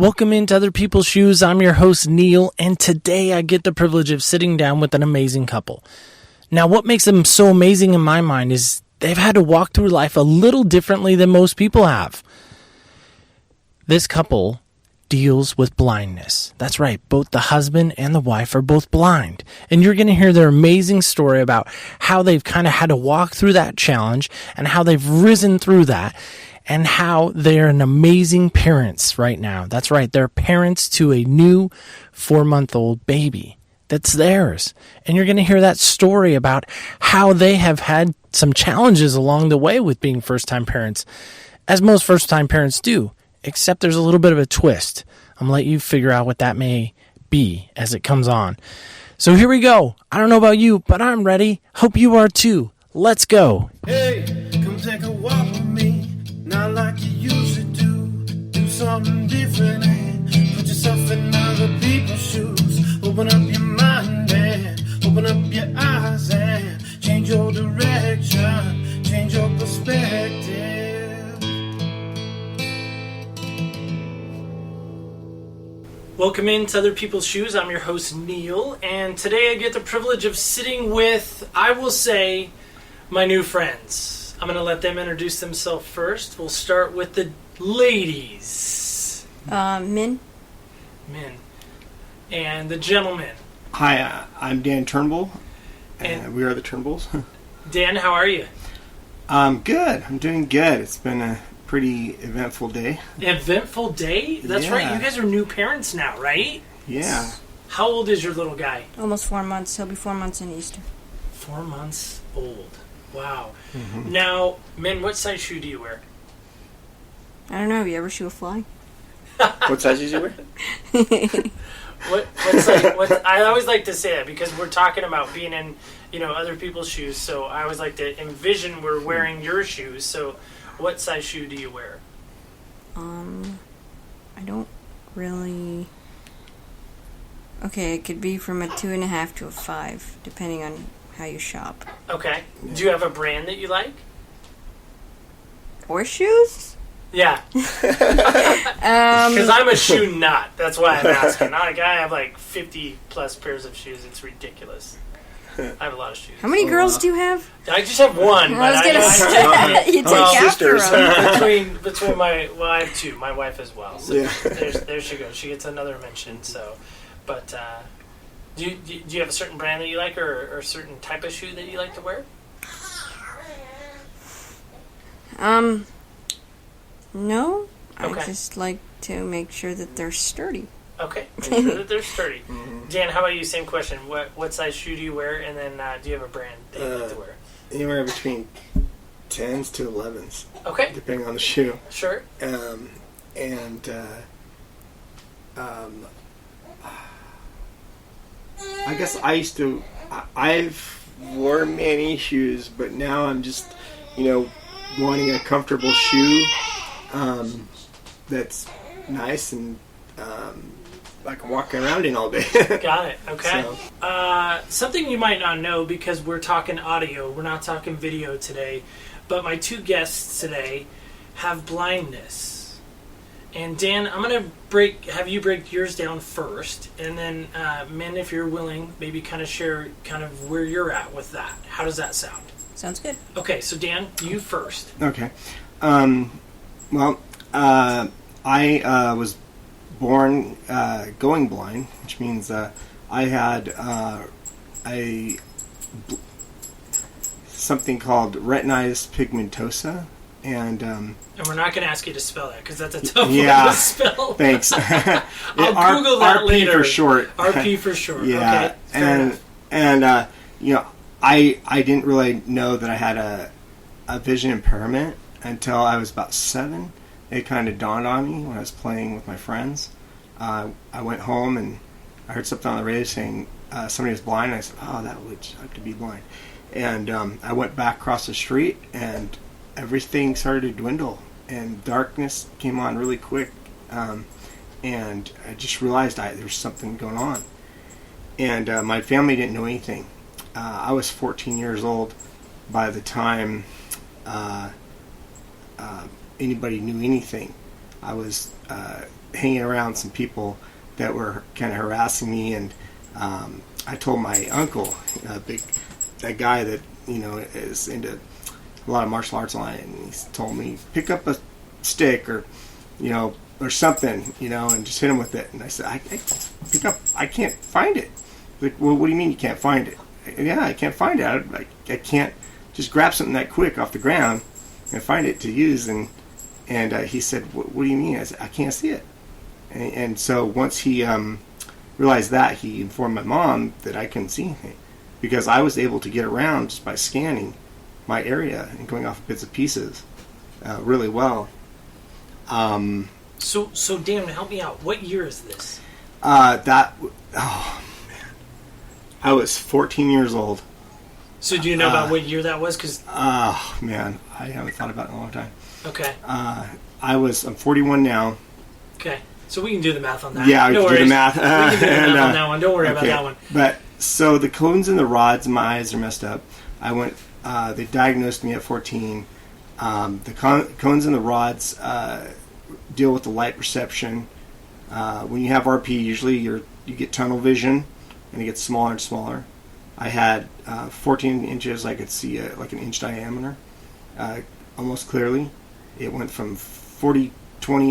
Welcome into Other People's Shoes. I'm your host, Neil, and today I get the privilege of sitting down with an amazing couple. Now, what makes them so amazing in my mind is they've had to walk through life a little differently than most people have. This couple deals with blindness. That's right, both the husband and the wife are both blind. And you're going to hear their amazing story about how they've kind of had to walk through that challenge and how they've risen through that. And how they're an amazing parents right now. That's right, they're parents to a new 4-month-old baby that's theirs. And you're going to hear that story about how they have had some challenges along the way with being first-time parents, as most first-time parents do, except there's a little bit of a twist. I'm going to let you figure out what that may be as it comes on. So here we go. I don't know about you, but I'm ready. Hope you are too. Let's go. Hey, come take a walk with me. Not like you used to do something different and put yourself in other people's shoes. Open up your mind and open up your eyes and change your direction, change your perspective. Welcome into Other People's Shoes. I'm your host, Neil, and today I get the privilege of sitting with, I will say, my new friends. I'm going to let them introduce themselves first. We'll start with the ladies. Minh. Minh. And the gentleman. Hi, I'm Dan Turnbull, and we are the Turnbulls. Dan, how are you? Good. I'm doing good. It's been a pretty eventful day. Eventful day? That's Yeah. right. You guys are new parents now, right? Yeah. How old is your little guy? Almost 4 months. He'll be 4 months in Easter. 4 months old. Wow. Mm-hmm. Now, Minh, what size shoe do you wear? I don't know. Have you ever shoe a fly? What sizes you wear? What size? I always like to say that because we're talking about being in, other people's shoes. So I always like to envision we're wearing your shoes. So, what size shoe do you wear? I don't really. Okay, it could be from a 2.5 to a 5, depending on how you shop. Okay. Do you have a brand that you like? Horseshoes? Yeah. Because I'm a shoe nut. That's why I'm asking. I have like 50 plus pairs of shoes. It's ridiculous. I have a lot of shoes. How many girls do you have? I just have one. I was going to say, you take after them. Between I have two. My wife as well. So Yeah. there she goes. She gets another mention. So, but do you have a certain brand that you like, or a certain type of shoe that you like to wear? No. Okay. I just like to make sure that they're sturdy. Okay, make sure that they're sturdy. Mm-hmm. Dan, how about you? Same question. What size shoe do you wear, and then do you have a brand that you like to wear? Anywhere between 10s to 11s. Okay. Depending on the shoe. Sure. I guess I've worn many shoes, but now I'm just, wanting a comfortable shoe that's nice and I can walk around in all day. Got it. Okay. So. Something you might not know because we're talking audio, we're not talking video today, but my two guests today have blindness. And Dan, I'm going to have you break yours down first, and then Minh, if you're willing, maybe kind of share kind of where you're at with that. How does that sound? Sounds good. Okay, so Dan, you first. Okay. I was born going blind, which means I had something called retinitis pigmentosa, and we're not going to ask you to spell that because that's a tough one to spell. Thanks. I'll Google that RP later. for short. RP for short. Yeah, Okay. and I didn't really know that I had a vision impairment until I was about 7. It kind of dawned on me when I was playing with my friends. I went home and I heard something on the radio saying somebody was blind. And I said, "Oh, that would have to be blind." And I went back across the street, and everything started to dwindle, and darkness came on really quick. And I just realized there was something going on. And my family didn't know anything. I was 14 years old by the time anybody knew anything. I was hanging around some people that were kind of harassing me, and I told my uncle, that guy that is into a lot of martial arts online, and he told me, pick up a stick or something, and just hit him with it. And I said, I can't find it. Like, well, what do you mean you can't find it? Yeah, I can't find it. I can't just grab something that quick off the ground and find it to use. And he said, what do you mean? I said, I can't see it. And so once he realized that, he informed my mom that I couldn't see anything, because I was able to get around just by scanning my area and going off bits and pieces really well. So Dan, help me out. What year is this? I was 14 years old. So do you know about what year that was? Cause oh man, I haven't thought about it in a long time. Okay. I'm 41 now. Okay. So we can do the math on that. Yeah, we can do the math. We can do the math on that one. Don't worry about that one. But so the cones and the rods in my eyes are messed up. I went. They diagnosed me at 14. The cones and the rods deal with the light perception. When you have RP, usually you get tunnel vision, and it gets smaller and smaller. I had 14 inches. I could see like an inch diameter, almost clearly. It went from 40-20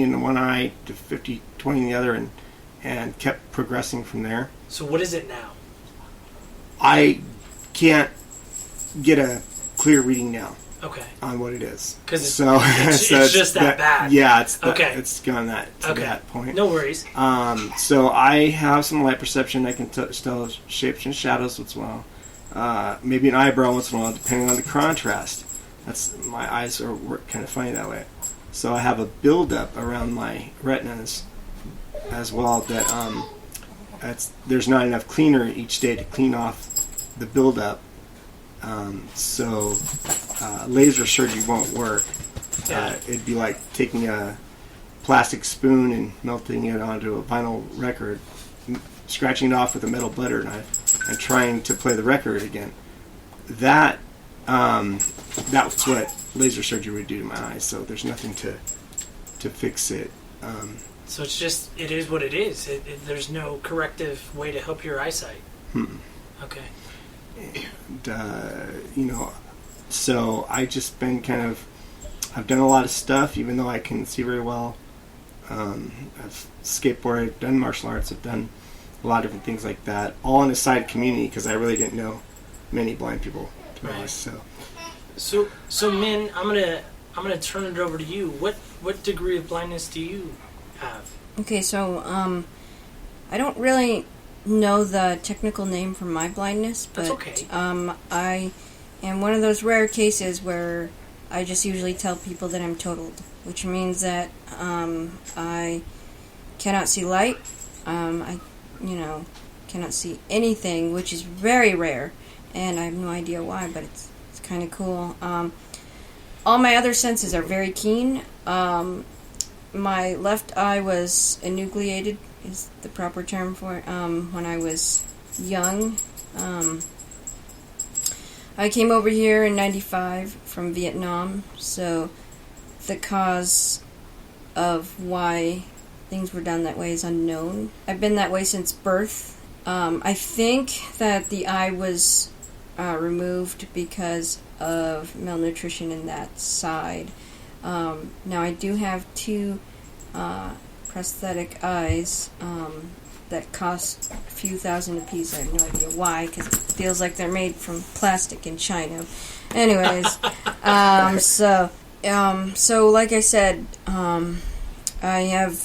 in one eye to 50-20 in the other, and kept progressing from there. So what is it now? I can't get a clear reading now. Okay. On what it is. Because it's just that bad. Yeah, okay. It's gone to that point. No worries. So I have some light perception. I can tell shapes and shadows as well. Maybe an eyebrow once in a while, depending on the contrast. My eyes work kind of funny that way. So I have a buildup around my retinas as well that there's not enough cleaner each day to clean off the buildup. So laser surgery won't work. Yeah. It'd be like taking a plastic spoon and melting it onto a vinyl record, scratching it off with a metal butter knife, and trying to play the record again. That's what laser surgery would do to my eyes. So there's nothing to fix it. So it is what it is. There's no corrective way to help your eyesight. Okay. And, so I just been I've done a lot of stuff, even though I can see very well. I've skateboarded, I've done martial arts, I've done a lot of different things like that, all in the side community, because I really didn't know many blind people, to be honest. So Min, I'm gonna turn it over to you. What degree of blindness do you have? Okay, so I don't really know the technical name for my blindness, but that's okay. I am one of those rare cases where I just usually tell people that I'm totaled, which means that I cannot see light. I cannot see anything, which is very rare, and I have no idea why, but it's kind of cool. All my other senses are very keen. My left eye was enucleated, is the proper term for it, when I was young. I came over here in 95 from Vietnam, so the cause of why things were done that way is unknown. I've been that way since birth. I think that the eye was removed because of malnutrition in that side. Now I do have two prosthetic eyes that cost a few thousand apiece. I have no idea why, because it feels like they're made from plastic in China. Anyways, so like I said, I have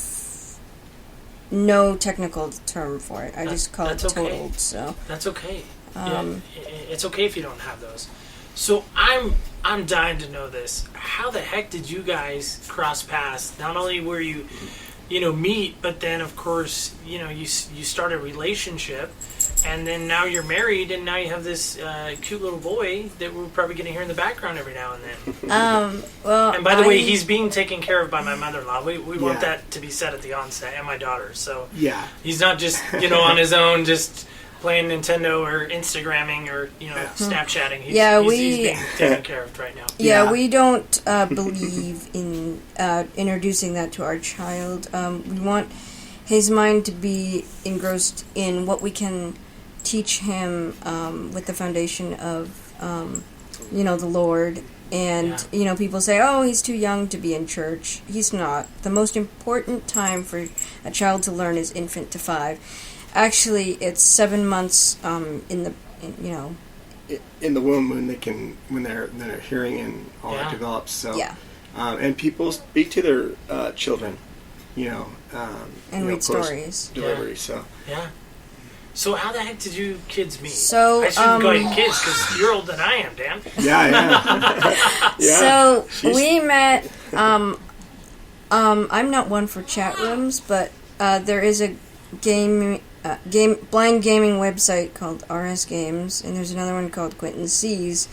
no technical term for it. I just call it totaled. Okay. So that's okay. It's okay if you don't have those. So I'm dying to know this. How the heck did you guys cross paths? Not only were you meet, but then of course, you start a relationship, and then now you're married, and now you have this cute little boy that we're probably going to hear in the background every now and then. Well, and by the way, he's being taken care of by my mother-in-law. We want that to be said at the onset, and my daughter. So yeah, he's not just on his own, just playing Nintendo or Instagramming or Snapchatting. He's being taken care of right now. Yeah, we don't believe in introducing that to our child. We want his mind to be engrossed in what we can teach him with the foundation of the Lord. And, people say, oh, he's too young to be in church. He's not. The most important time for a child to learn is infant to 5. Actually, it's 7 months in the womb when their hearing and all that develops. So and people speak to their children, and read stories. Delivery. So So how the heck did you kids meet? So I shouldn't call you kids because you're older than I am, Dan. Yeah. So we met. I'm not one for chat rooms, but there is a blind gaming website called RS Games, and there's another one called Quentin C's.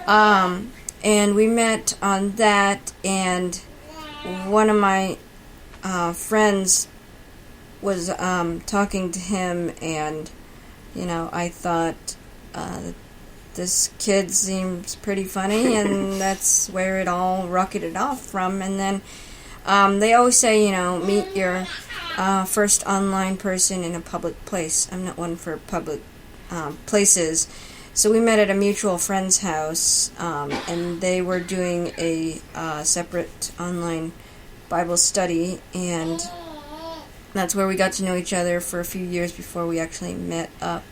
And we met on that, and one of my friends was talking to him, and I thought this kid seems pretty funny, and that's where it all rocketed off from. And then they always say, meet your first online person in a public place. I'm not one for public places. So we met at a mutual friend's house, and they were doing a separate online Bible study, and that's where we got to know each other for a few years before we actually met up.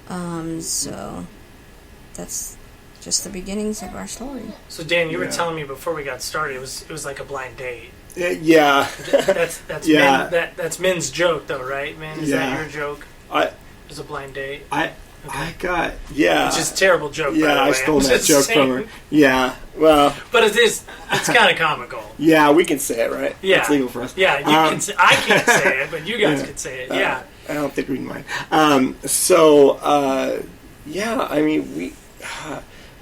So that's just the beginnings of our story. So Dan, you were telling me before we got started, it was like a blind date. Yeah. That's Min's joke, though, right? Min, is that your joke? It was a blind date. I got Which is a terrible joke. Yeah, by the way. I stole that joke from her. Yeah, well, but it's kind of comical. Yeah, we can say it, right? Yeah, it's legal for us. Yeah, you can. I can't say it, but you guys can say it. Yeah, I don't think we mind. I mean,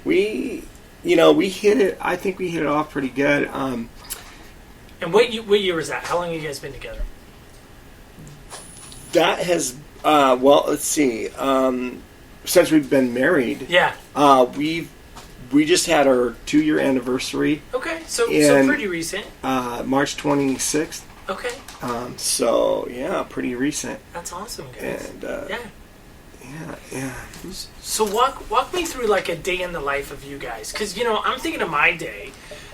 we hit it. I think we hit it off pretty good. And what year was that? How long have you guys been together? That has let's see. Since we've been married, we just had our 2-year anniversary. Okay, so pretty recent. March 26th. Okay. Pretty recent. That's awesome, guys. And yeah. So walk me through like a day in the life of you guys, because I'm thinking of my day.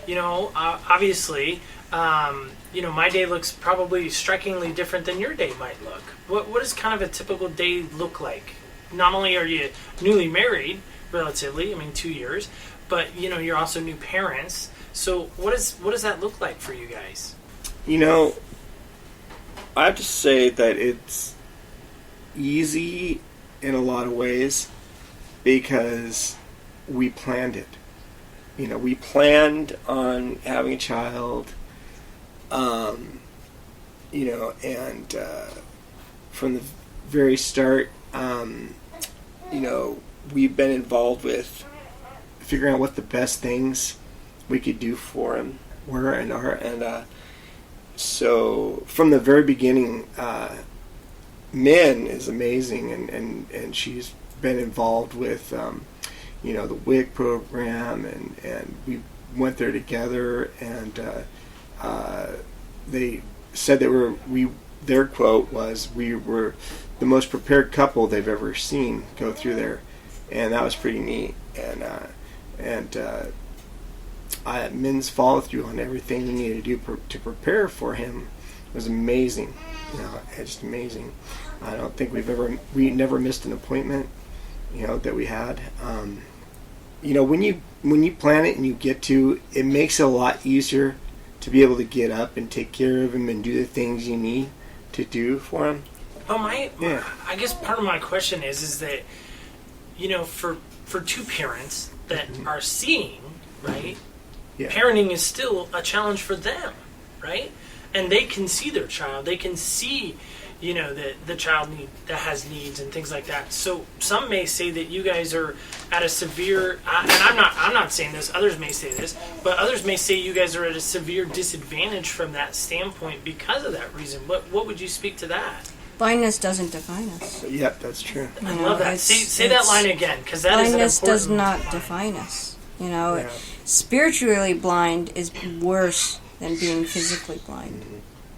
Obviously, my day looks probably strikingly different than your day might look. What does kind of a typical day look like? Not only are you newly married, relatively, 2 years, but you're also new parents. So what does that look like for you guys? I have to say that it's easy in a lot of ways because we planned it. We planned on having a child, and from the very start, we've been involved with figuring out what the best things we could do for him were and are, and so from the very beginning, Min is amazing, and she's been involved with the WIC program, and we went there together, and they said their quote was, we were the most prepared couple they've ever seen go through there, and that was pretty neat. And Min's follow through on everything we needed to do to prepare for him was amazing. Just amazing. I don't think we never missed an appointment, that we had. When you plan it and you get to, it makes it a lot easier to be able to get up and take care of him and do the things you need to do for him. Well, I guess part of my question is that, for two parents that are seeing, right, parenting is still a challenge for them, right? And they can see their child. They can see, the child that has needs and things like that. So some may say that you guys are at a severe, and I'm not saying this, others may say this, but others may say you guys are at a severe disadvantage from that standpoint because of that reason. What would you speak to that? Blindness doesn't define us. Yep, that's true. I love that. Say that line again, because that is an blindness important does not line. define us. You know, Yeah. spiritually blind is worse than being physically blind,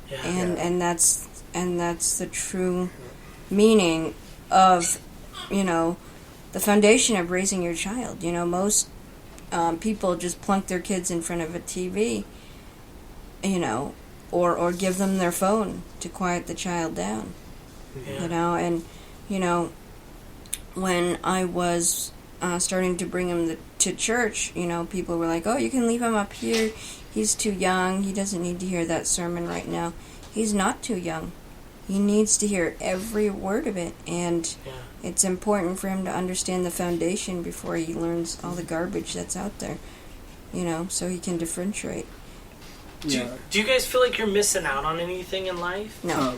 Yeah. and that's the true meaning of, you know, the foundation of raising your child. You know, most people just plunk their kids in front of a TV, you know, or give them their phone to quiet the child down. Yeah. You know, and, you know, when I was starting to bring him to church, you know, people were like, oh, you can leave him up here. He's too young. He doesn't need to hear that sermon right now. He's not too young. He needs to hear every word of it. And it's important for him to understand the foundation before he learns all the garbage that's out there, you know, so he can differentiate. Do you guys feel like you're missing out on anything in life? No.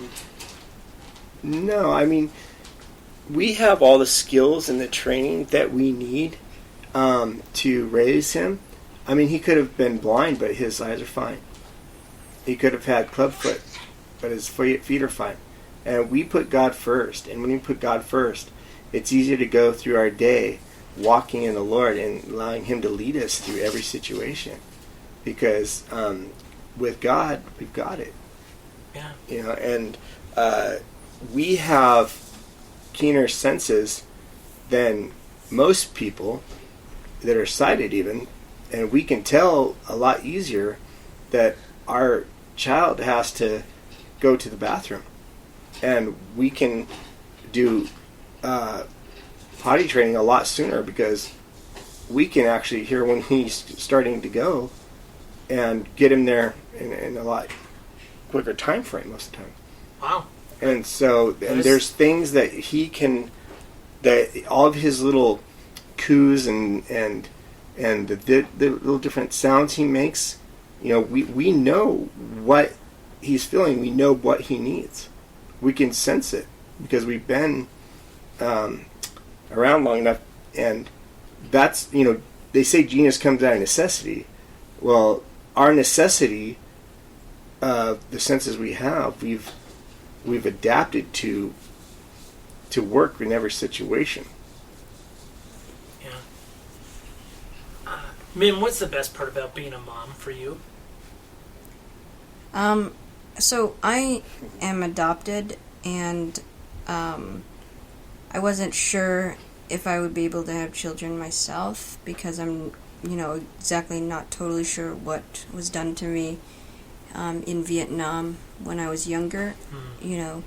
No, I mean, we have all the skills and the training that we need to raise him. I mean, he could have been blind, but his eyes are fine. He could have had clubfoot, but his feet are fine. And we put God first. And when we put God first, it's easier to go through our day walking in the Lord and allowing Him to lead us through every situation. Because with God, we've got it. Yeah. You know, and we have keener senses than most people that are sighted even, and we can tell a lot easier that our child has to go to the bathroom, and we can do potty training a lot sooner because we can actually hear when he's starting to go and get him there in a lot quicker time frame most of the time. Wow. And so, and there's things that he can, that all of his little coos and the little different sounds he makes, you know, we know what he's feeling. We know what he needs. We can sense it because we've been around long enough. And that's, you know, they say genius comes out of necessity. Well, our necessity, the senses we have, we've adapted to work in every situation. Yeah. Min, what's the best part about being a mom for you? So I am adopted, and I wasn't sure if I would be able to have children myself because I'm, you know, exactly not totally sure what was done to me in Vietnam when I was younger. You know,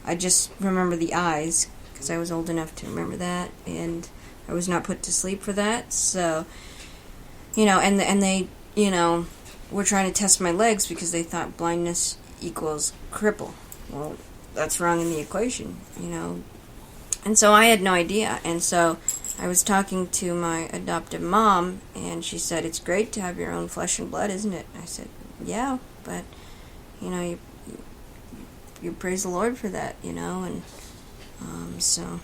I just remember the eyes because I was old enough to remember that, and I was not put to sleep for that. So, you know, and they, you know, were trying to test my legs because they thought blindness equals cripple. Well, that's wrong in the equation, you know. And so I had no idea. And so I was talking to my adoptive mom, and she said, "It's great to have your own flesh and blood, isn't it?" I said, "Yeah, but, you know, you praise the Lord for that, you know." And so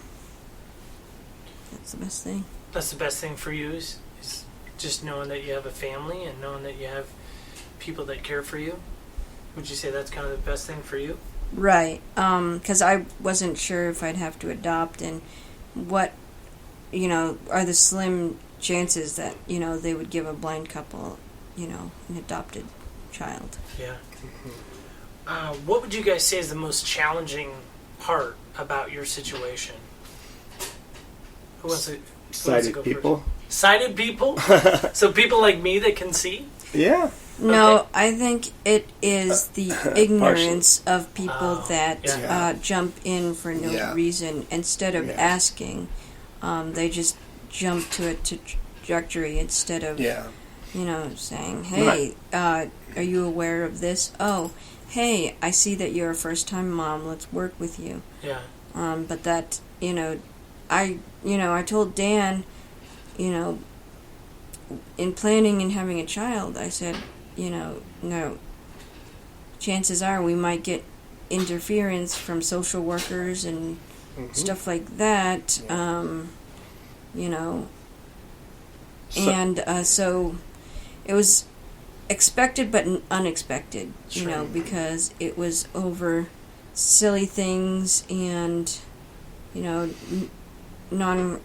that's the best thing. That's the best thing for you is just knowing that you have a family and knowing that you have people that care for you. Would you say that's kind of the best thing for you? Right, because I wasn't sure if I'd have to adopt, and what, you know, are the slim chances that, you know, they would give a blind couple, you know, an adopted child. Yeah. What would you guys say is the most challenging part about your situation? Who wants to Sighted people? First? Sighted people? So people like me that can see? Yeah. No, Okay. I think it is the ignorance of people that Yeah. jump in for no Yeah. reason. Instead of Yeah. asking, they just jump to a trajectory instead of, you know, saying, "Hey, are you aware of this? Oh, hey, I see that you're a first-time mom. Let's work with you." Yeah. But that, you know, I told Dan, you know, in planning and having a child, I said, you know, no, chances are we might get interference from social workers and stuff like that, you know, and so it was expected but unexpected, you know, because it was over silly things and, non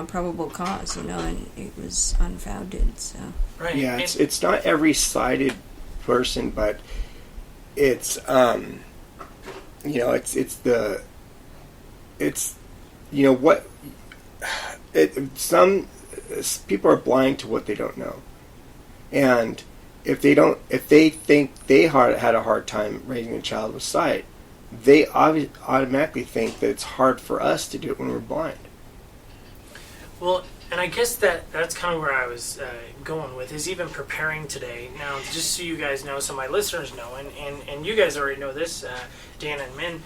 probable cause, and it was unfounded. So Right. Yeah, it's not every sighted person, but it's some people are blind to what they don't know, and if they think they had a hard time raising a child with sight, they automatically think that it's hard for us to do it when we're blind. Well, and I guess that's kind of where I was going with, is even preparing today. Now, just so you guys know, so my listeners know, and you guys already know this, Dan and Min,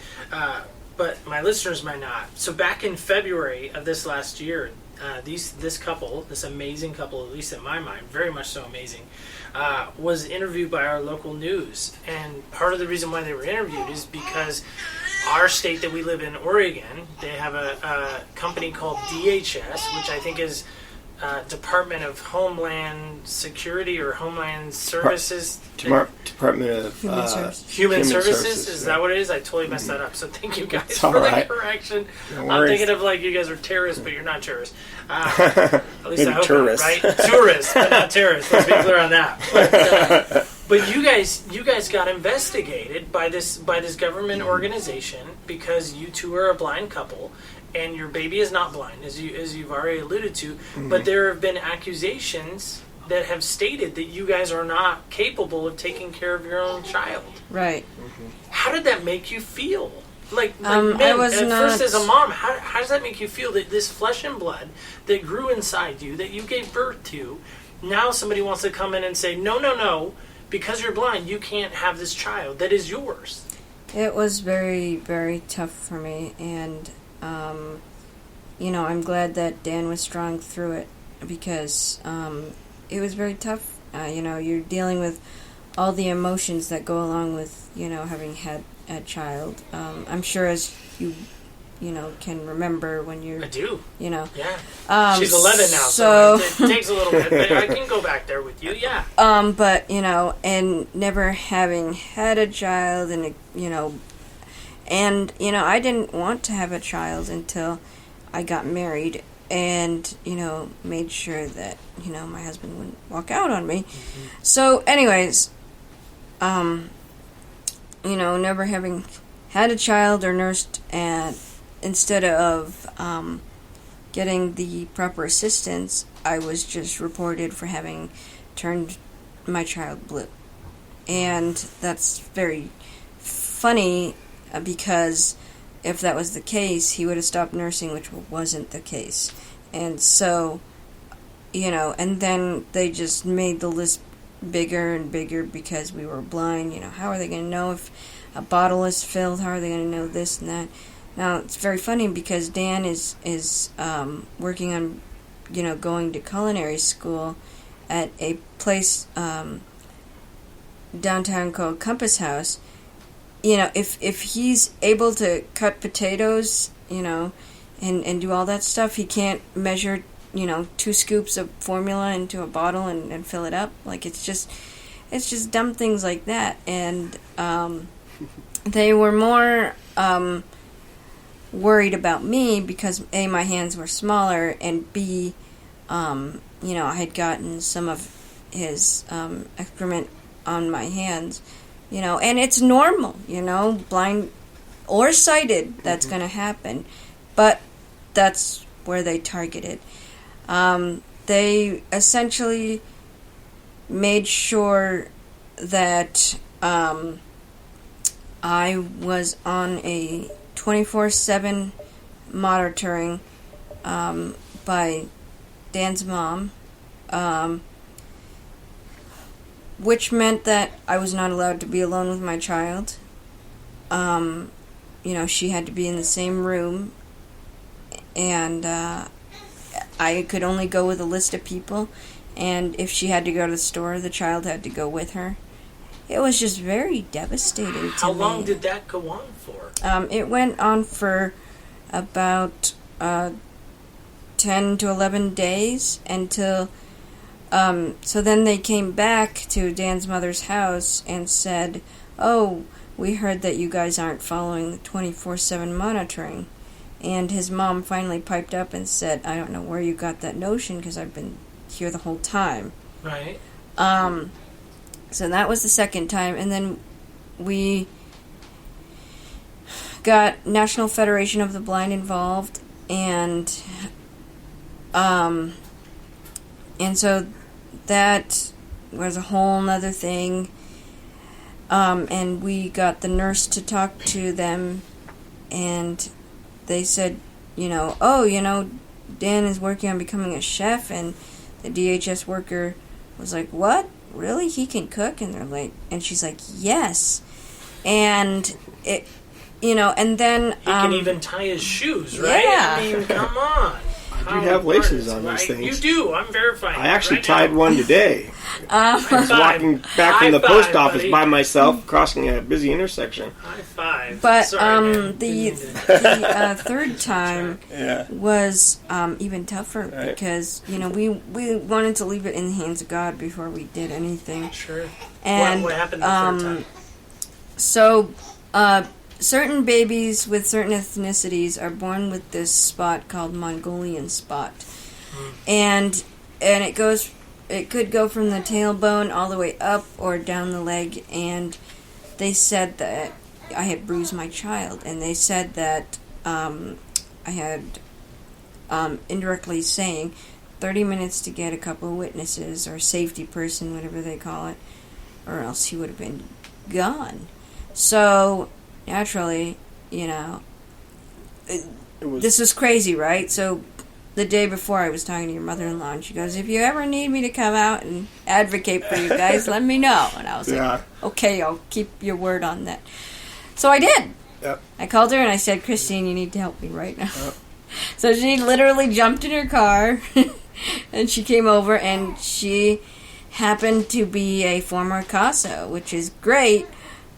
but my listeners might not. So back in February of this last year, this couple, this amazing couple, at least in my mind, very much so amazing, was interviewed by our local news. And part of the reason why they were interviewed is because our state that we live in, Oregon, they have a company called DHS, which I think is Department of Homeland Security or Homeland Services. Department of Human Services. Is yeah. that what it is? I totally messed that up. So thank you guys It's for all the right. correction. No I'm worries. thinking of like you guys are terrorists, but you're not terrorists. At least Maybe I hope tourists. not, right? Tourists, but not terrorists. Let's be clear on that. But you guys got investigated by this government organization because you two are a blind couple, and your baby is not blind, as you've already alluded to. Mm-hmm. But there have been accusations that have stated that you guys are not capable of taking care of your own child. right. How did that make you feel? Like I man, was at not- first as a mom, how does that make you feel that this flesh and blood that grew inside you, that you gave birth to, now somebody wants to come in and say, no, because you're blind, you can't have this child that is yours. It was very, very tough for me, and I'm glad that Dan was strong through it, because it was very tough. You're dealing with all the emotions that go along with having had a child. I'm sure, as you can remember when you're, I do. Yeah. She's 11 now, so it takes a little bit, but I can go back there with you, yeah. But, and never having had a child, and, I didn't want to have a child until I got married and, made sure that, my husband wouldn't walk out on me. Mm-hmm. So, anyways, never having had a child or nursed, and instead of getting the proper assistance, I was just reported for having turned my child blue. And that's very funny, because if that was the case, he would have stopped nursing, which wasn't the case. And so, and then they just made the list bigger and bigger because we were blind. How are they going to know if a bottle is filled? How are they going to know this and that? Now, it's very funny because Dan is working on, going to culinary school at a place downtown called Compass House. If he's able to cut potatoes, and do all that stuff, he can't measure, 2 scoops of formula into a bottle and fill it up. Like, it's just dumb things like that. And they were more worried about me because, A, my hands were smaller, and B, I had gotten some of his excrement on my hands, and it's normal, blind or sighted, that's going to happen. But that's where they targeted. They essentially made sure that I was on a 24/7 monitoring by Dan's mom, which meant that I was not allowed to be alone with my child. She had to be in the same room, and I could only go with a list of people, and if she had to go to the store, the child had to go with her. It was just very devastating to me. How long did that go on for? It went on for about 10 to 11 days until... so then they came back to Dan's mother's house and said, "Oh, we heard that you guys aren't following the 24/7 monitoring. And his mom finally piped up and said, I don't know where you got that notion, because I've been here the whole time. Right. So that was the second time. And then we got National Federation of the Blind involved, and so that was a whole nother thing. And we got the nurse to talk to them, and they said, Dan is working on becoming a chef, and the DHS worker was like, what? Really? He can cook? And they're like, and she's like, yes. And it, and then he can even tie his shoes, right? Yeah. I mean, come on. I do have laces on these things. You do. I'm verifying. I actually right tied now. one today. I was walking back from the post office by myself, crossing a busy intersection. High five. But Sorry, man. the third time was even tougher, because we wanted to leave it in the hands of God before we did anything. Sure. And what happened the third time? So certain babies with certain ethnicities are born with this spot called Mongolian spot, and it could go from the tailbone all the way up or down the leg. And they said that I had bruised my child, and they said that I had indirectly saying 30 minutes to get a couple of witnesses or safety person, whatever they call it, or else he would have been gone. So naturally, this is crazy, right? So the day before, I was talking to your mother-in-law, and she goes, if you ever need me to come out and advocate for you guys, let me know. And I was like, okay, I'll keep your word on that. So I did. Yep. I called her and I said, Christine, you need to help me right now. Yep. So she literally jumped in her car and she came over, and she happened to be a former CASA, which is great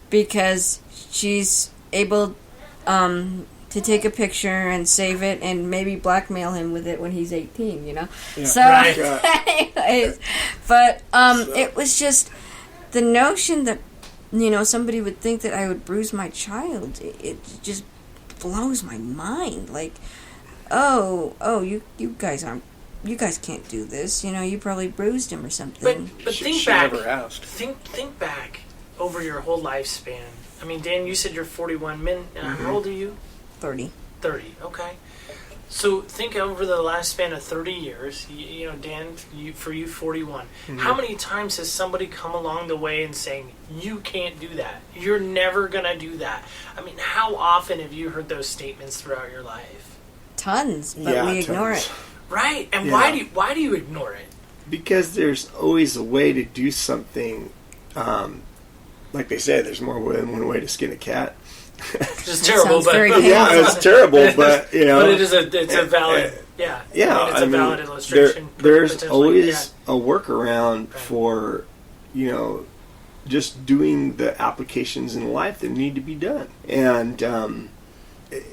because she's able to take a picture and save it and maybe blackmail him with it when he's 18, Yeah. So, anyways, but it was just the notion that, somebody would think that I would bruise my child. It just blows my mind. Like, you guys can't do this. You probably bruised him or something. But think back. Never asked. Think back over your whole lifespan. I mean, Dan, you said you're 41. How old are you? 30. 30. Okay. So think over the last span of 30 years. Dan, for you, 41. Mm-hmm. How many times has somebody come along the way and saying, you can't do that? You're never going to do that. I mean, how often have you heard those statements throughout your life? Tons, but we ignore it. Right. And why do you ignore it? Because there's always a way to do something. Like they say, there's more than one way to skin a cat. It's terrible, but it's terrible, but but it's a valid, it's a valid illustration. There's always a workaround for, just doing the applications in life that need to be done, and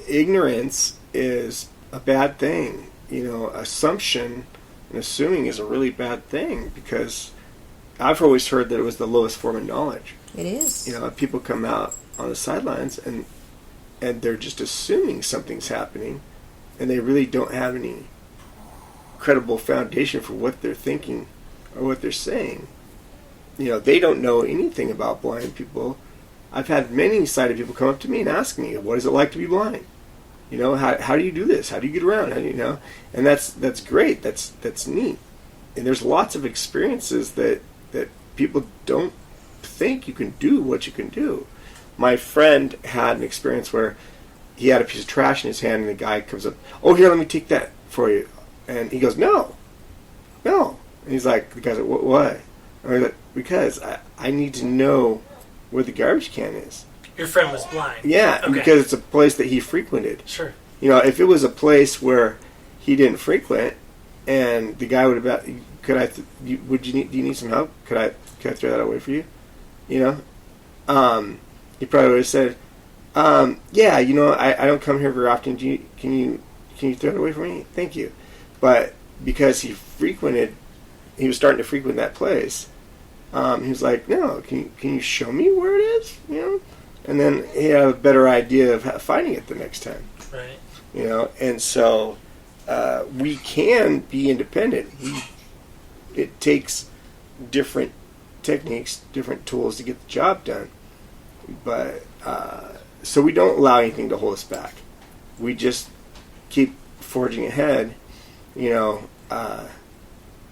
ignorance is a bad thing. Assumption and assuming is a really bad thing, because I've always heard that it was the lowest form of knowledge. It is. People come out on the sidelines and they're just assuming something's happening, and they really don't have any credible foundation for what they're thinking or what they're saying. They don't know anything about blind people. I've had many sighted people come up to me and ask me, what is it like to be blind? How do you do this? How do you get around? And that's great. That's neat. And there's lots of experiences that people don't think you can do what you can do. My friend had an experience where he had a piece of trash in his hand, and the guy comes up, here, let me take that for you. And he goes, no. And he's like, the guy's like, what? And he's like, because I need to know where the garbage can is. Your friend was blind. Yeah, okay. Because it's a place that he frequented. Sure. If it was a place where he didn't frequent, and the guy would have, do you need some help? Could I throw that away for you? He probably would have said, I don't come here very often. Can you throw it away for me? Thank you. But because he was starting to frequent that place, he was like, no, can you show me where it is? and then you have a better idea of finding it the next time. Right. And so we can be independent. It takes different techniques, different tools to get the job done. But so we don't allow anything to hold us back. We just keep forging ahead, doing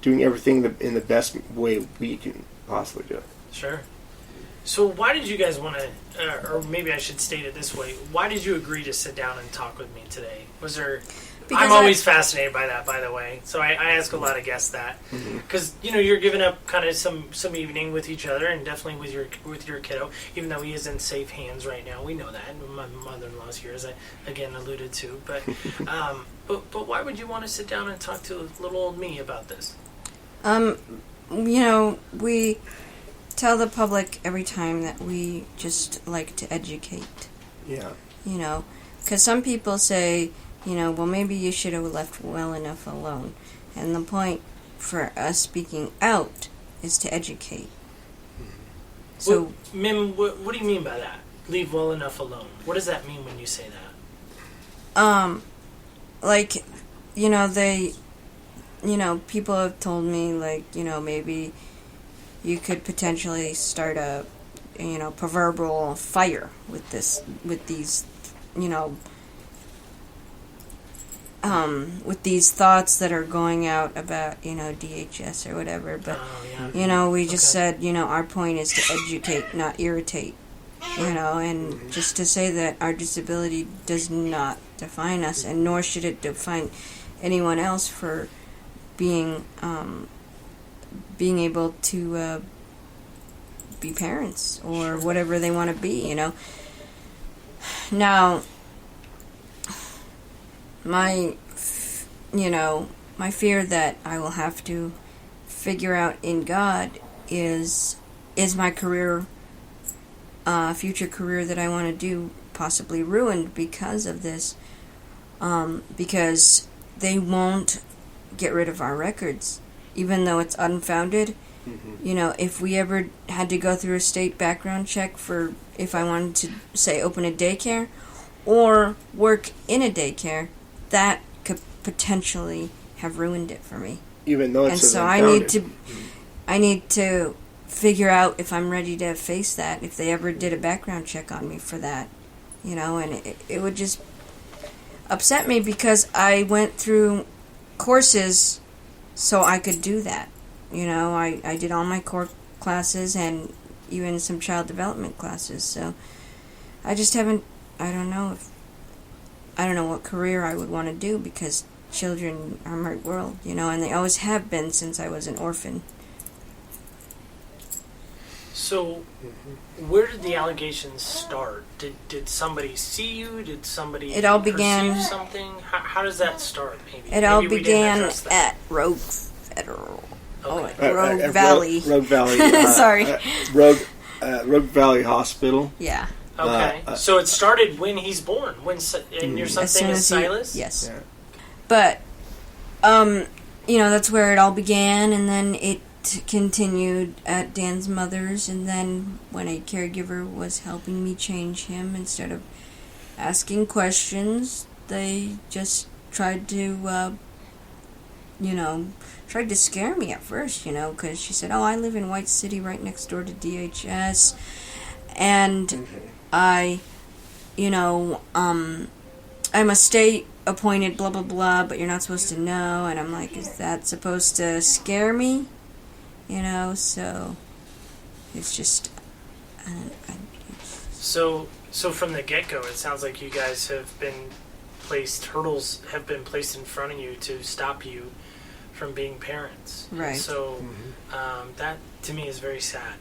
everything in the best way we can possibly do it. Sure. So why did you guys want to, or maybe I should state it this way, why did you agree to sit down and talk with me today? Was there... Because I'm always fascinated by that, by the way. So I ask a lot of guests that. Because, you're giving up kind of some evening with each other, and definitely with your kiddo, even though he is in safe hands right now. We know that. My mother-in-law's here, as I, again, alluded to. But but why would you want to sit down and talk to little old me about this? We tell the public every time that we just like to educate. Yeah. Because some people say... well, maybe you should have left well enough alone. And the point for us speaking out is to educate. So, Mim, what do you mean by that? Leave well enough alone. What does that mean when you say that? People have told me, maybe you could potentially start a, proverbial fire with these, with these thoughts that are going out about, DHS or whatever. But, we just said, our point is to educate, not irritate. And just to say that our disability does not define us, and nor should it define anyone else for being able to be parents or whatever they want to be, Now, my fear that I will have to figure out in God is my career, future career that I want to do, possibly ruined because of this, because they won't get rid of our records, even though it's unfounded. If we ever had to go through a state background check for if I wanted to, say, open a daycare or work in a daycare, that could potentially have ruined it for me. Even though it's and so unfounded. I need to figure out if I'm ready to face that, if they ever did a background check on me for that, and it would just upset me because I went through courses so I could do that. I did all my core classes and even some child development classes, so I just haven't, I don't know what career I would want to do, because children are my world, and they always have been since I was an orphan. So, where did the allegations start? Did somebody see you? Did somebody perceive something? How does that start? It all began at Rogue Federal. Okay. Rogue Valley. Rogue Valley. Sorry. Rogue Valley Hospital. Yeah. Okay. So it started when he's born. And your son's name is Silas? Yes. Yeah. But, that's where it all began, and then it continued at Dan's mother's, and then when a caregiver was helping me change him, instead of asking questions, they just tried to scare me at first, because she said, I live in White City right next door to DHS, and I'm a state appointed blah blah blah, but you're not supposed to know. And I'm like, is that supposed to scare me? So it's just So from the get-go, it sounds like you guys have been hurdles have been placed in front of you to stop you from being parents. Right. So that to me is very sad,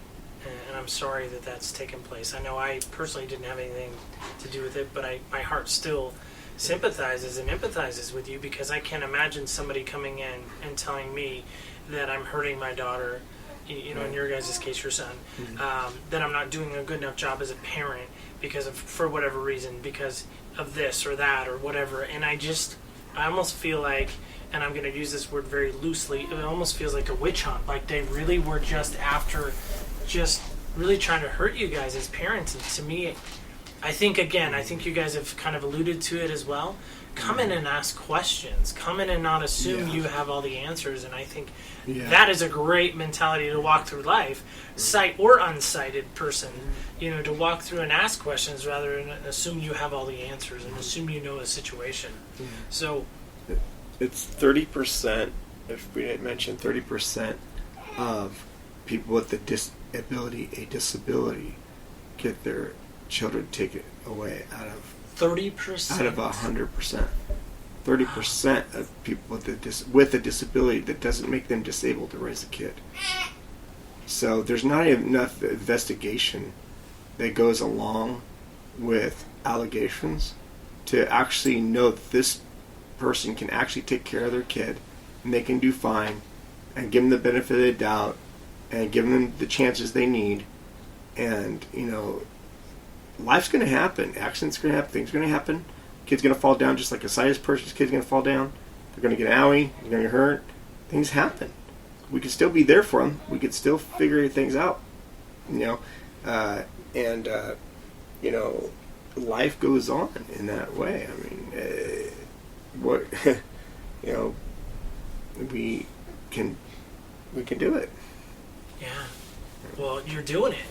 and I'm sorry that that's taken place. I know I personally didn't have anything to do with it, but my heart still sympathizes and empathizes with you, because I can't imagine somebody coming in and telling me that I'm hurting my daughter, in your guys' case, your son, that I'm not doing a good enough job as a parent because of, for whatever reason, because of this or that or whatever. And I almost feel like, and I'm going to use this word very loosely, it almost feels like a witch hunt. Like they really were just after, just really trying to hurt you guys as parents. And to me, I think you guys have kind of alluded to it as well. Come in and ask questions. Come in and not assume you have all the answers. And I think that is a great mentality to walk through life, sight or unsighted person, to walk through and ask questions rather than assume you have all the answers and assume you know a situation. So it's 30%, if we didn't mention 30% of people with a disability get their children taken away out of 30%? Out of 100%. 30% of people with a disability that doesn't make them disabled to raise a kid. So there's not enough investigation that goes along with allegations to actually know that this person can actually take care of their kid and they can do fine and give them the benefit of the doubt and give them the chances they need. And, life's going to happen. Accidents are going to happen. Things are going to happen. Kid's going to fall down just like a sighted person's kid's going to fall down. They're going to get an owie. They're going to get hurt. Things happen. We can still be there for them. We can still figure things out. Life goes on in that way. I mean, we can do it. Yeah. Well, you're doing it.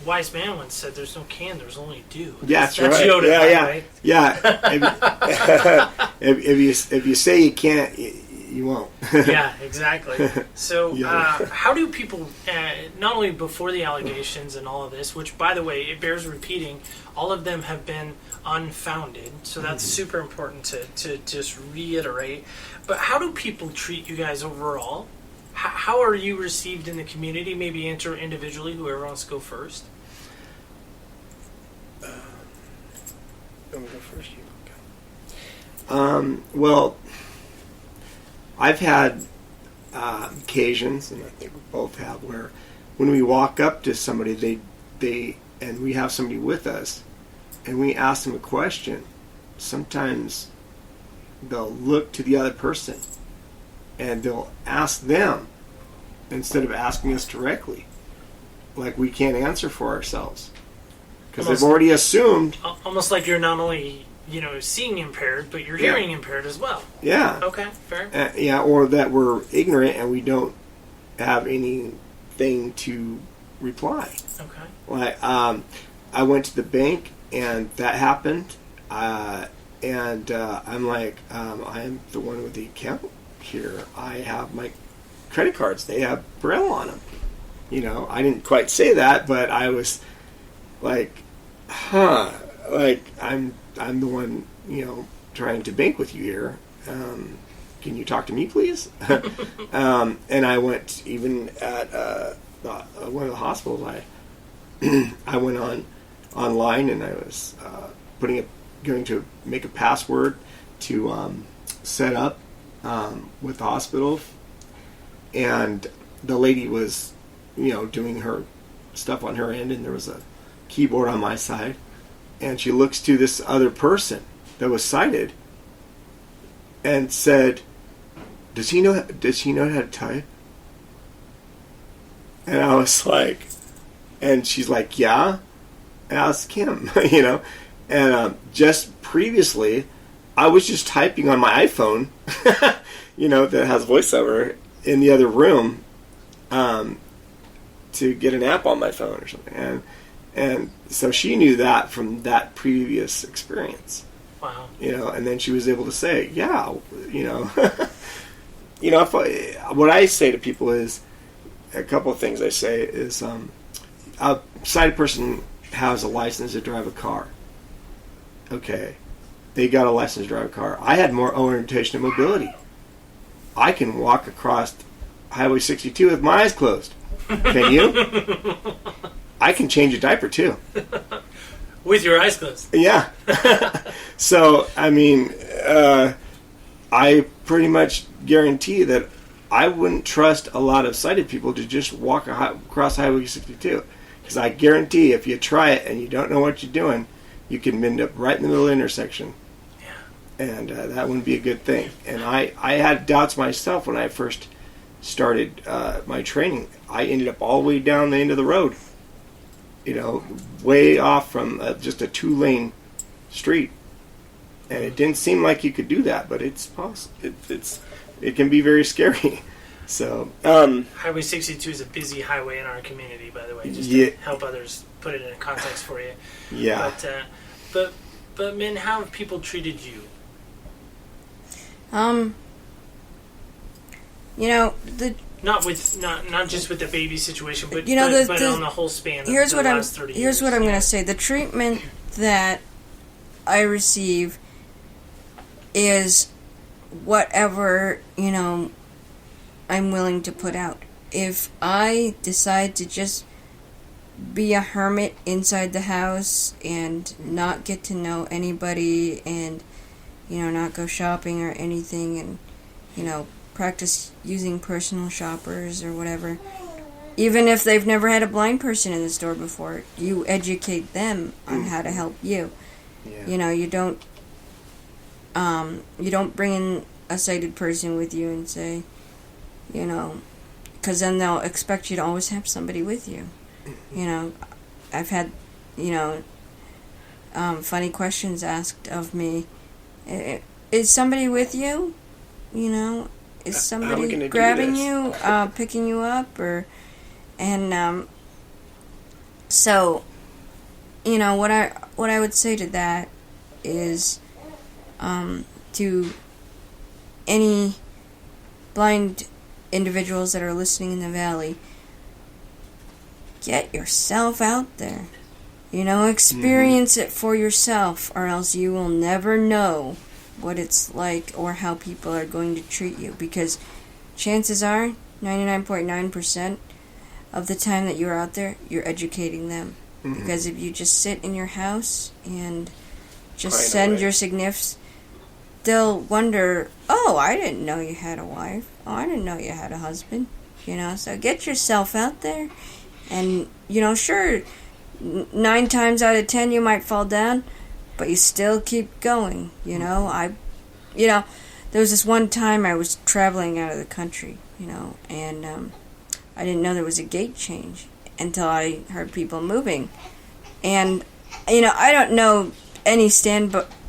Wise man once said, "There's no can, there's only do." Yeah, that's right. Yoda, yeah. right? Yeah. if you say you can't, you won't. Yeah, exactly. So, how do people, not only before the allegations and all of this, which, by the way, it bears repeating, all of them have been unfounded, so that's super important to just reiterate, but how do people treat you guys overall? How are you received in the community? Maybe enter individually, whoever wants to go first. I'm going to go first. You go. Well, I've had occasions, and I think we both have, where when we walk up to somebody, and we have somebody with us, and we ask them a question, sometimes they'll look to the other person and they'll ask them instead of asking us directly, like we can't answer for ourselves because they've already assumed. Almost like you're not only seeing impaired, but you're hearing impaired as well. Yeah. Okay, fair. Or that we're ignorant and we don't have anything to reply. Okay. Like I went to the bank and that happened, and I'm like, I'm the one with the account here. I have my credit cards. They have Braille on them. I didn't quite say that, but I was like, like I'm the one, trying to bank with you here. Can you talk to me, please? And I went even at one of the hospitals. I went online and I was going to make a password to set up with the hospital, and the lady was, doing her stuff on her end, and there was a keyboard on my side, and she looks to this other person that was sighted and said, does he know how to type? And I was like, and she's like, yeah. Ask him, and just previously I was just typing on my iPhone, that has voiceover in the other room, to get an app on my phone or something, and so she knew that from that previous experience. Wow. And then she was able to say, yeah, what I say to people is, a couple of things I say is, a sighted person has a license to drive a car. Okay. They got a license to drive a car. I had more orientation and mobility. I can walk across Highway 62 with my eyes closed. Can you? I can change a diaper too. With your eyes closed. Yeah. So, I mean, I pretty much guarantee that I wouldn't trust a lot of sighted people to just walk across Highway 62. Because I guarantee if you try it and you don't know what you're doing, you can end up right in the middle of the intersection. Yeah. And that wouldn't be a good thing. And I had doubts myself when I first started my training. I ended up all the way down the end of the road. way off from just a 2-lane street. And it didn't seem like you could do that, but it's possible. It can be very scary. So, Highway 62 is a busy highway in our community, by the way, just to help others put it in context for you. Yeah. But Min, how have people treated you? Not just with the baby situation, but but on the whole span of the last 30 years. Here's what I'm going to say. The treatment that I receive is whatever, I'm willing to put out. If I decide to just be a hermit inside the house and not get to know anybody and, not go shopping or anything and, practice using personal shoppers or whatever, even if they've never had a blind person in the store before, you educate them on how to help you. Yeah. You don't bring in a sighted person with you and say, because then they'll expect you to always have somebody with you. I've had, funny questions asked of me. Is somebody with you? Is somebody grabbing you, picking you up, so, what I would say to that is, to any blind individuals that are listening in the valley, get yourself out there. Experience it for yourself, or else you will never know what it's like or how people are going to treat you. Because chances are, 99.9% of the time that you're out there, you're educating them. Mm-hmm. Because if you just sit in your house and just send your significants, they'll wonder, oh, I didn't know you had a wife. Oh, I didn't know you had a husband. So get yourself out there. And, sure, 9 times out of 10 you might fall down, but you still keep going. There was this one time I was traveling out of the country, and I didn't know there was a gate change until I heard people moving. And, I don't know any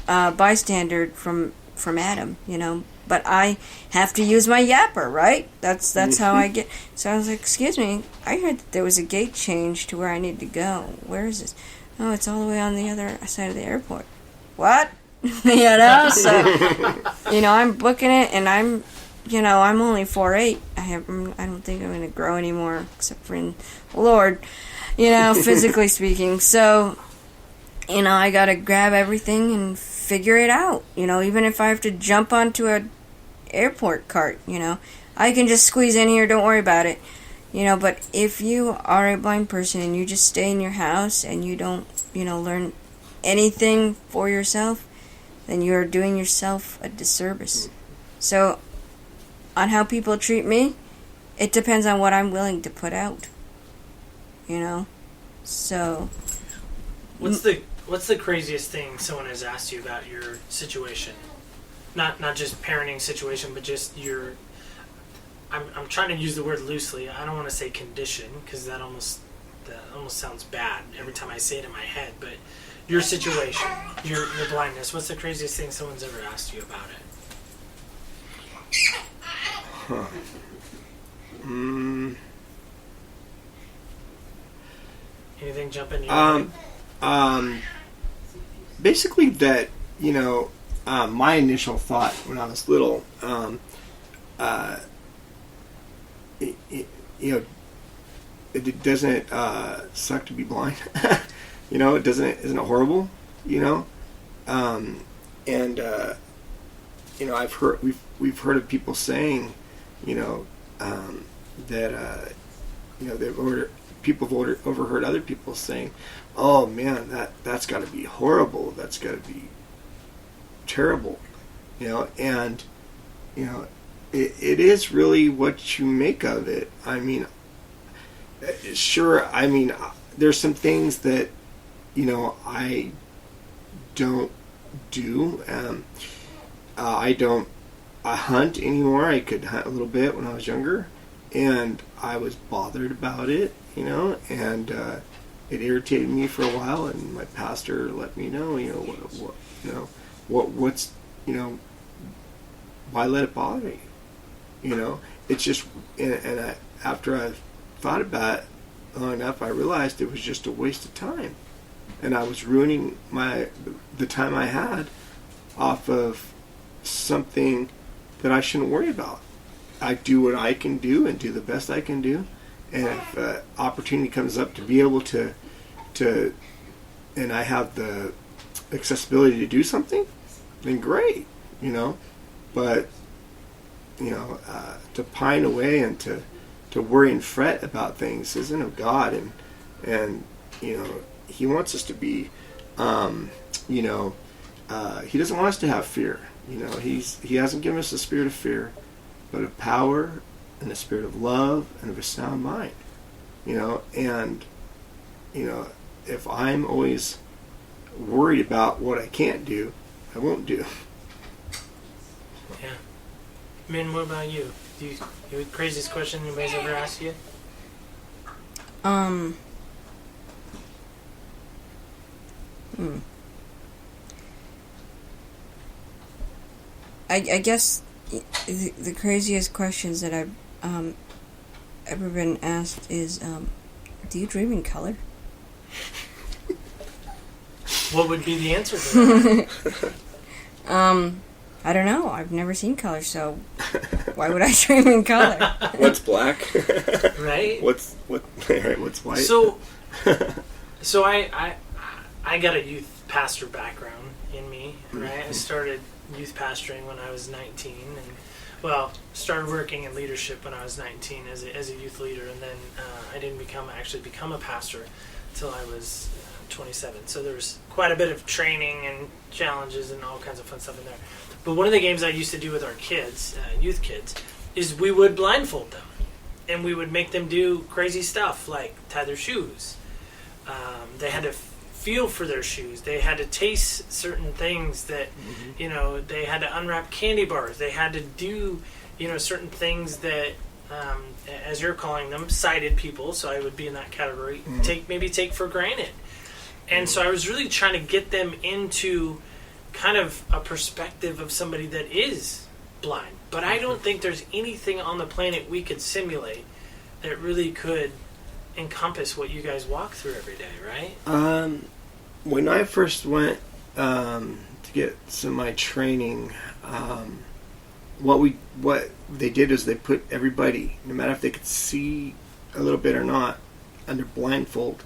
bystander from Adam, but I have to use my yapper, right? That's how I get. So I was like, excuse me, I heard that there was a gate change to where I need to go. Where is this? Oh, it's all the way on the other side of the airport. What? So, I'm booking it, and I'm only 4'8". I don't think I'm going to grow anymore, except for in the Lord, physically speaking. So, I got to grab everything and figure it out. Even if I have to jump onto a airport cart, I can just squeeze in here, don't worry about it. But if you are a blind person and you just stay in your house and you don't, learn anything for yourself, then you're doing yourself a disservice. So, on how people treat me, it depends on what I'm willing to put out. So. What's the craziest thing someone has asked you about your situation? Not just parenting situation, but just your. I'm trying to use the word loosely. I don't want to say condition, because that almost sounds bad every time I say it in my head. But your situation, your blindness. What's the craziest thing someone's ever asked you about it? Huh. Anything jump in your mind? Basically that, my initial thought when I was little, it doesn't suck to be blind. Isn't it horrible? We've heard of people saying, that people have overheard other people saying, "Oh man, that's got to be horrible. That's got to be terrible," and it is really what you make of it. I mean, sure. I mean, there's some things that I don't do. I don't hunt anymore. I could hunt a little bit when I was younger, and I was bothered about it, and it irritated me for a while, and my pastor let me know, what's, why let it bother you? It's just, and after I thought about it long enough, I realized it was just a waste of time, and I was ruining the time I had off of something that I shouldn't worry about. I do what I can do and do the best I can do, and if opportunity comes up to be able to, and I have the accessibility to do something, then great, But to pine away and to worry and fret about things isn't of God, and He wants us to be, He doesn't want us to have fear. He hasn't given us a spirit of fear, but of power and a spirit of love and of a sound mind. And if I'm always worried about what I can't do, I won't do. Yeah. Min, what about you? The craziest question anybody's ever asked you? I guess the craziest questions that I've ever been asked is, do you dream in color? What would be the answer to that? I don't know. I've never seen color, so why would I dream in color? What's black? Right? What's white? So I got a youth pastor background in me, right? I started youth pastoring when I was 19, and started working in leadership when I was 19 as a youth leader, and then I didn't become a pastor until I was 27. So there's quite a bit of training and challenges and all kinds of fun stuff in there. But one of the games I used to do with our kids, youth kids, is we would blindfold them, and we would make them do crazy stuff like tie their shoes. They had to feel for their shoes. They had to taste certain things that, they had to unwrap candy bars. They had to do, certain things that, as you're calling them, sighted people, so I would be in that category, take for granted. And so I was really trying to get them into kind of a perspective of somebody that is blind. But I don't think there's anything on the planet we could simulate that really could encompass what you guys walk through every day, right? When I first went to get some of my training, what they did is they put everybody, no matter if they could see a little bit or not, under blindfold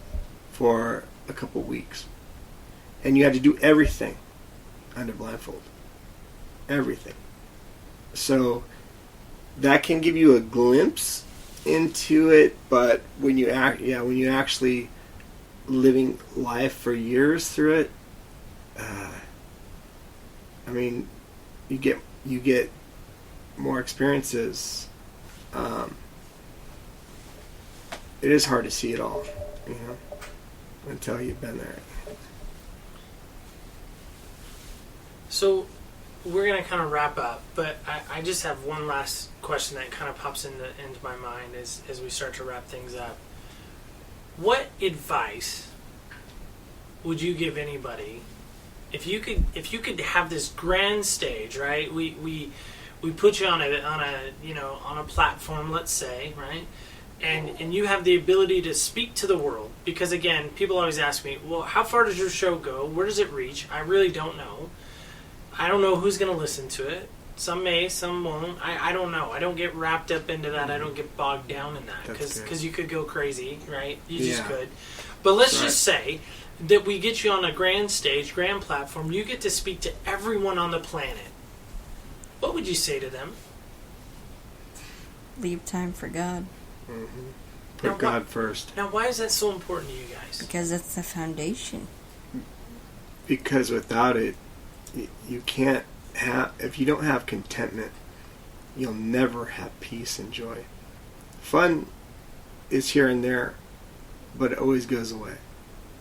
for a couple weeks, and you had to do everything under blindfold, everything. So that can give you a glimpse into it, but when you actually living life for years through it, you get more experiences. It is hard to see it all, until you've been there. So we're going to kind of wrap up, but I just have one last question that kind of pops into my mind as we start to wrap things up. What advice would you give anybody if you could have this grand stage, right? We put you on a platform, let's say, right? And you have the ability to speak to the world, because again, people always ask me, well, how far does your show go? Where does it reach? I really don't know. I don't know who's going to listen to it. Some may, some won't. I don't know. I don't get wrapped up into that. I don't get bogged down in that, because you could go crazy, right? You just could. But let's just say that we get you on a grand stage, grand platform. You get to speak to everyone on the planet. What would you say to them? Leave time for God. Mm-hmm. Put God first. Now, why is that so important to you guys? Because that's the foundation. Because without it, you can't have, if you don't have contentment, you'll never have peace and joy. Fun is here and there, but it always goes away.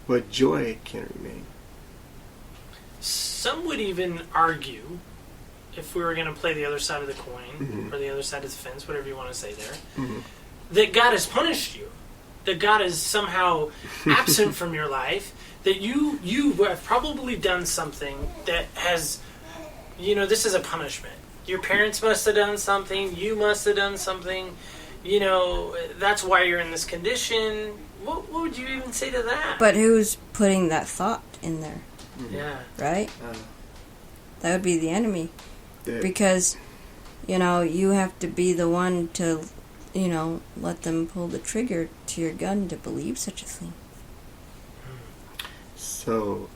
But joy can remain. Some would even argue, if we were going to play the other side of the coin, or the other side of the fence, whatever you want to say there, that God has punished you that God is somehow absent from your life, that you have probably done something that has, this is a punishment. Your parents must have done something. You must have done something. That's why you're in this condition. What would you even say to that? But who's putting that thought in there? Yeah. Right? That would be the enemy. Yeah. Because, you have to be the one to, let them pull the trigger to your gun to believe such a thing. So,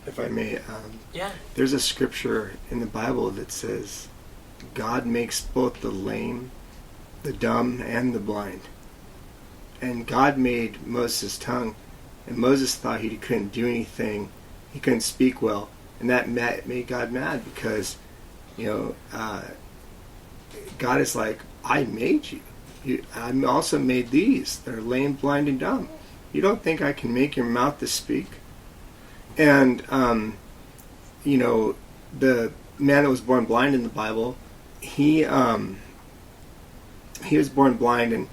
if I may, yeah. There's a scripture in the Bible that says God makes both the lame, the dumb, and the blind. And God made Moses' tongue, and Moses thought he couldn't do anything, he couldn't speak well, and that made God mad because, God is like, I made you. I also made these. They're lame, blind, and dumb. You don't think I can make your mouth to speak? And, the man that was born blind in the Bible, he was born blind, and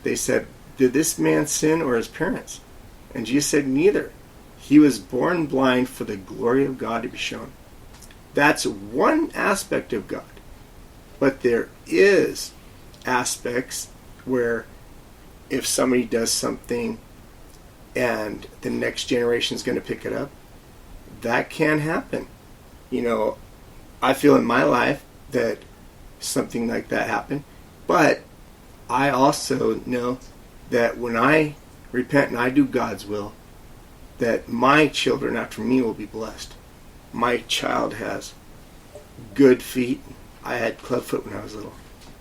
they said, did this man sin or his parents? And Jesus said, neither. He was born blind for the glory of God to be shown. That's one aspect of God. But there is aspects where if somebody does something and the next generation is going to pick it up, that can happen. I feel in my life that something like that happened, but I also know that when I repent and I do God's will, that my children after me will be blessed. My child has good feet. I had clubfoot when I was little.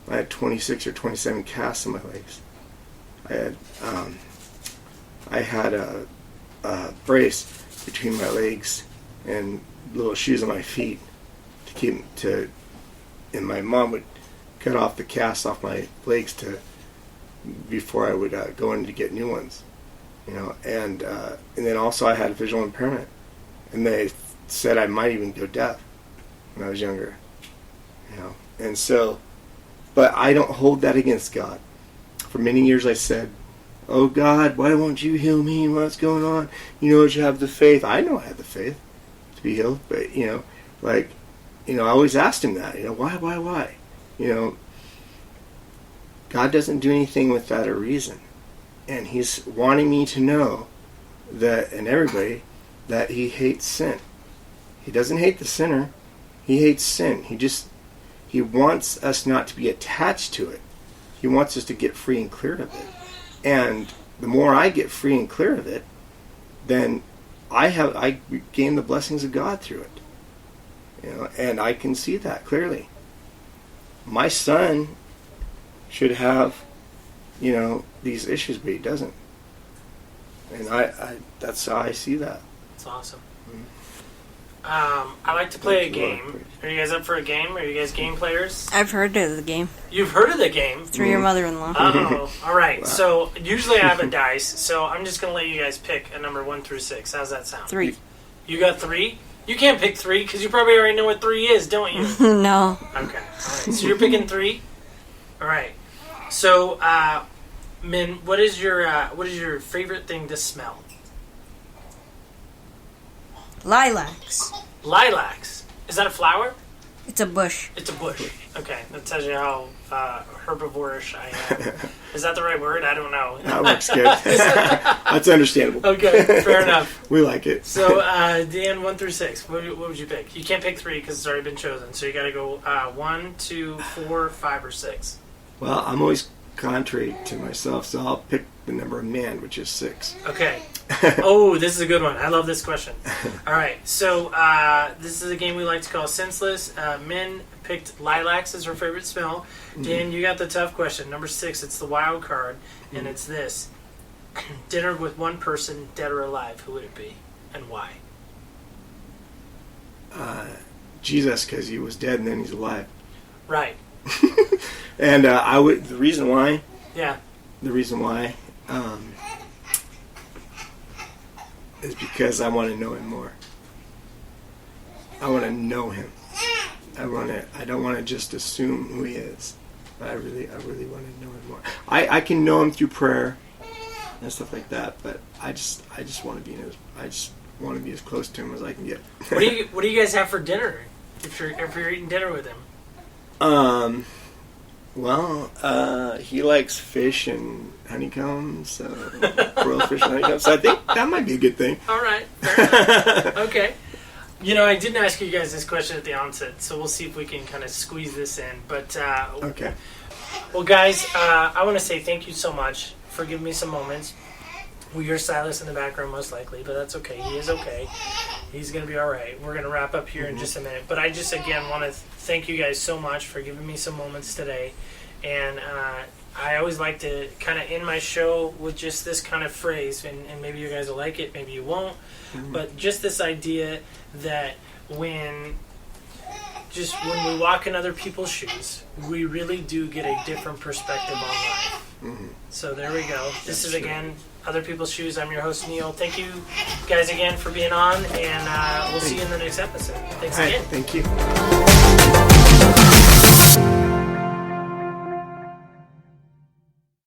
I had 26 or 27 casts on my legs. I had a brace between my legs and little shoes on my feet to keep and my mom would cut off the casts off my legs before I would go in to get new ones, and then also I had a visual impairment, and they said I might even go deaf when I was younger, and so, but I don't hold that against God. For many years I said, oh God, why won't you heal me? What's going on? You have the faith. I know I have the faith to be healed, but I always asked him that, why? God doesn't do anything without a reason. And he's wanting me to know that, and everybody, that he hates sin. He doesn't hate the sinner. He hates sin. He wants us not to be attached to it. He wants us to get free and clear of it. And the more I get free and clear of it, then I gain the blessings of God through it. And I can see that clearly. My son should have, these issues, but he doesn't. And I that's how I see that. That's awesome. I like to play a game. Are you guys up for a game? Are you guys game players? I've heard of the game. You've heard of the game? Through your mother-in-law. Oh, all right. Wow. So usually I have a dice, so I'm just going to let you guys pick a number 1 through 6. How's that sound? 3. You got 3? You can't pick 3 because you probably already know what 3 is, don't you? No. Okay. All right. So you're picking 3? All right. So, Min, what is your favorite thing to smell? Lilacs. Lilacs. Is that a flower? It's a bush. It's a bush. Okay, that tells you how herbivorish I am. Is that the right word? I don't know. That works good. That's understandable. Okay, fair enough. We like it. So, Dan, 1 through 6. What would you pick? You can't pick 3 because it's already been chosen. So you got to go 1, 2, 4, 5, or 6. Well, I'm always contrary to myself, so I'll pick the number of man, which is 6. Okay. Oh, this is a good one. I love this question. All right. So this is a game we like to call Senseless. Min picked lilacs as her favorite smell. Dan, you got the tough question. Number 6. It's the wild card, and it's this: dinner with one person, dead or alive. Who would it be, and why? Jesus, because he was dead and then he's alive. Right. And the reason why. Yeah. The reason why. Is because I want to know him more. I want to know him. I don't want to just assume who he is. But I really want to know him more. I can know him through prayer. and stuff like that. But I just want to be as close to him as I can get. What do you guys have for dinner if you're eating dinner with him? Well, he likes fish and honeycombs, so grilled fish and honeycombs. So I think that might be a good thing. All right. Fair enough. Okay. I didn't ask you guys this question at the onset, so we'll see if we can kind of squeeze this in. But okay. Well, guys, I want to say thank you so much for giving me some moments. We hear Silas in the background most likely, but that's okay. He is okay. He's going to be all right. We're going to wrap up here in just a minute. But I just, again, want to thank you guys so much for giving me some moments today. And I always like to kind of end my show with just this kind of phrase, and maybe you guys will like it, maybe you won't. But just this idea that when we walk in other people's shoes, we really do get a different perspective on life. So there we go. This is, again, Other People's Shoes. I'm your host, Neil. Thank you guys again for being on, and we'll see you in the next episode. Thanks again. Thank you.